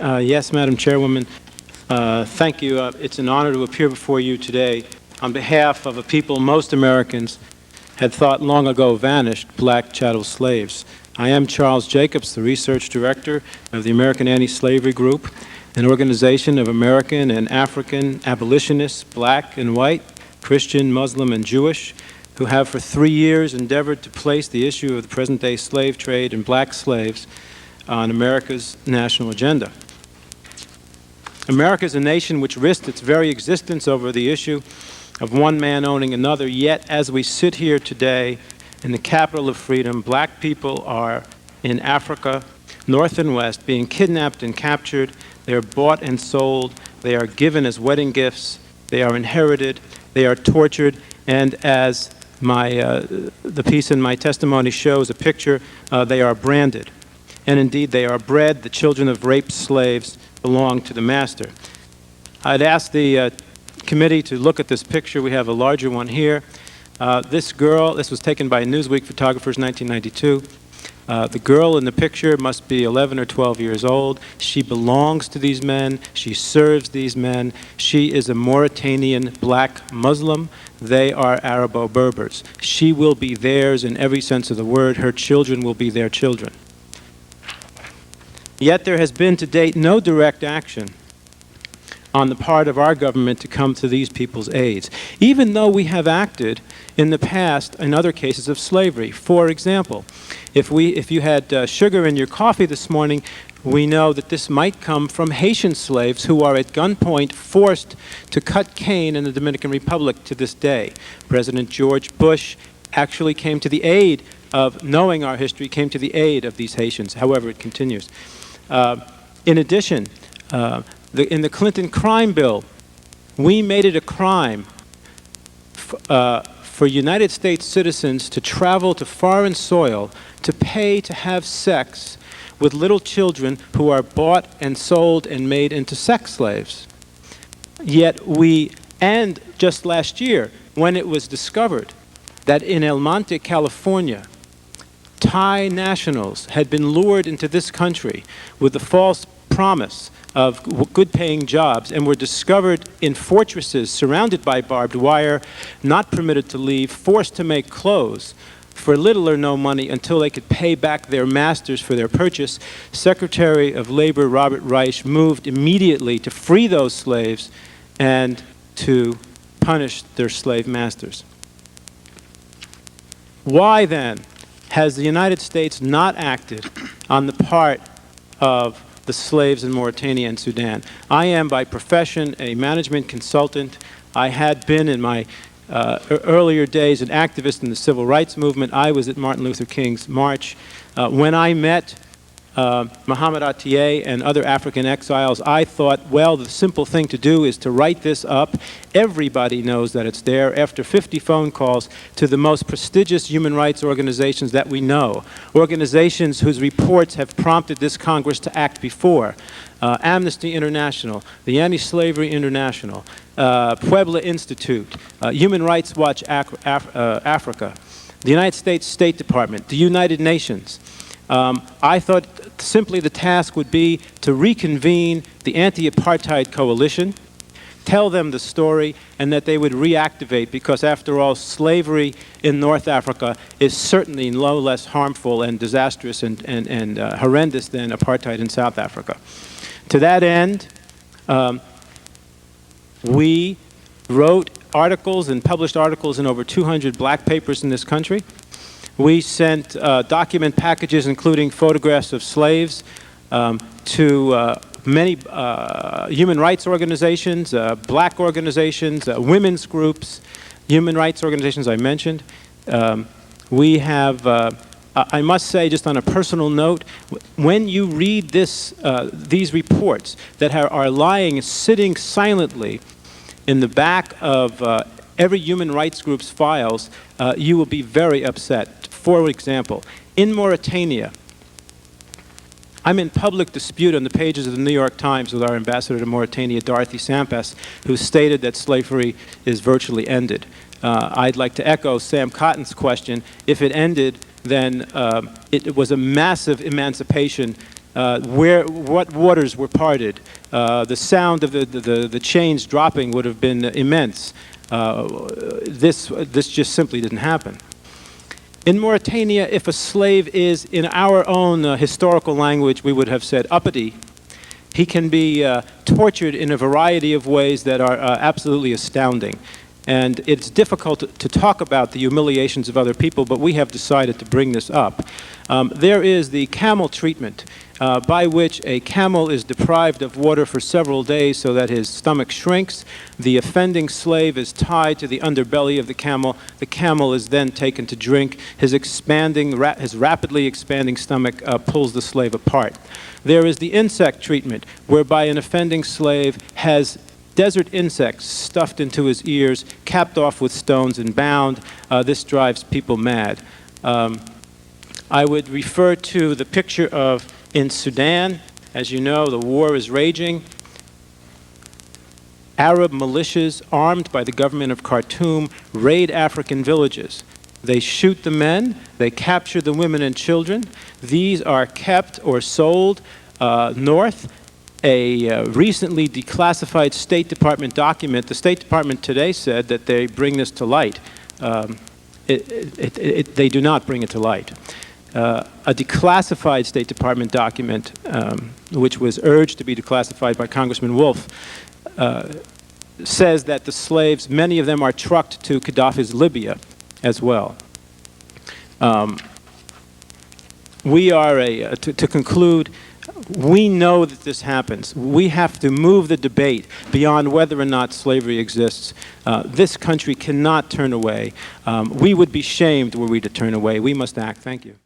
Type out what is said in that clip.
Yes, Madam Chairwoman. Thank you. It's an honor to appear before you today on behalf of a people most Americans had thought long ago vanished, black chattel slaves. I am Charles Jacobs, the Research Director of the American Anti-Slavery Group, an organization of American and African abolitionists, black and white, Christian, Muslim, and Jewish, who have for 3 years endeavored to place the issue of the present-day slave trade and black slaves on America's national agenda. America is a nation which risked its very existence over the issue of one man owning another, yet as we sit here today in the capital of freedom, black people are in Africa, north and west, being kidnapped and captured. They are bought and sold. They are given as wedding gifts. They are inherited. They are tortured. And as the piece in my testimony shows a picture, they are branded. And indeed, they are bred. The children of raped slaves belong to the master. I'd ask the committee to look at this picture. We have a larger one here. This girl, this was taken by Newsweek photographers in 1992. The girl in the picture must be 11 or 12 years old. She belongs to these men. She serves these men. She is a Mauritanian black Muslim. They are Arabo-Berbers. She will be theirs in every sense of the word. Her children will be their children. Yet there has been to date no direct action on the part of our government to come to these people's aid, even though we have acted in the past in other cases of slavery. For example, if you had sugar in your coffee this morning, we know that this might come from Haitian slaves who are at gunpoint forced to cut cane in the Dominican Republic to this day. President George Bush actually came to the aid of, knowing our history, came to the aid of these Haitians. However, it continues. In addition, in the Clinton crime bill, we made it a crime for United States citizens to travel to foreign soil to pay to have sex with little children who are bought and sold and made into sex slaves. Yet and just last year, when it was discovered that in El Monte, California, Thai nationals had been lured into this country with the false promise of good-paying jobs and were discovered in fortresses surrounded by barbed wire, not permitted to leave, forced to make clothes for little or no money until they could pay back their masters for their purchase, Secretary of Labor Robert Reich moved immediately to free those slaves and to punish their slave masters. Why then has the United States not acted on the part of the slaves in Mauritania and Sudan? I am by profession a management consultant. I had been in my earlier days an activist in the civil rights movement. I was at Martin Luther King's march. When I met Muhammad Atiye and other African exiles, I thought, well, the simple thing to do is to write this up. Everybody knows that it's there. After 50 phone calls to the most prestigious human rights organizations that we know, organizations whose reports have prompted this Congress to act before, Amnesty International, the Anti-Slavery International, Puebla Institute, Human Rights Watch Africa, the United States State Department, the United Nations. I thought simply the task would be to reconvene the anti-apartheid coalition, tell them the story, and that they would reactivate, because after all, slavery in North Africa is certainly no less harmful and disastrous and horrendous than apartheid in South Africa. To that end, we wrote articles and published articles in over 200 black papers in this country. We sent document packages, including photographs of slaves, to many human rights organizations, black organizations, women's groups, human rights organizations I mentioned. We have, I must say, just on a personal note, when you read these reports that are lying, sitting silently in the back of every human rights group's files, you will be very upset. For example, in Mauritania, I'm in public dispute on the pages of the New York Times with our ambassador to Mauritania, Dorothy Sampas, who stated that slavery is virtually ended. I'd like to echo Sam Cotton's question. If it ended, then it was a massive emancipation what waters were parted. The sound of the chains dropping would have been immense. This just simply didn't happen. In Mauritania, if a slave is, in our own historical language, we would have said uppity, he can be tortured in a variety of ways that are absolutely astounding. And it's difficult to talk about the humiliations of other people, but we have decided to bring this up. There is the camel treatment, by which a camel is deprived of water for several days so that his stomach shrinks. The offending slave is tied to the underbelly of the camel. The camel is then taken to drink. His rapidly expanding stomach pulls the slave apart. There is the insect treatment, whereby an offending slave has desert insects stuffed into his ears, capped off with stones and bound. This drives people mad. I would refer to the picture of in Sudan. As you know, the war is raging. Arab militias, armed by the government of Khartoum, raid African villages. They shoot the men, they capture the women and children. These are kept or sold north. A recently declassified State Department document, the State Department today said that they bring this to light. They do not bring it to light. A declassified State Department document, which was urged to be declassified by Congressman Wolf, says that the slaves, many of them are trucked to Gaddafi's Libya as well. To conclude, we know that this happens. We have to move the debate beyond whether or not slavery exists. This country cannot turn away. We would be shamed were we to turn away. We must act. Thank you.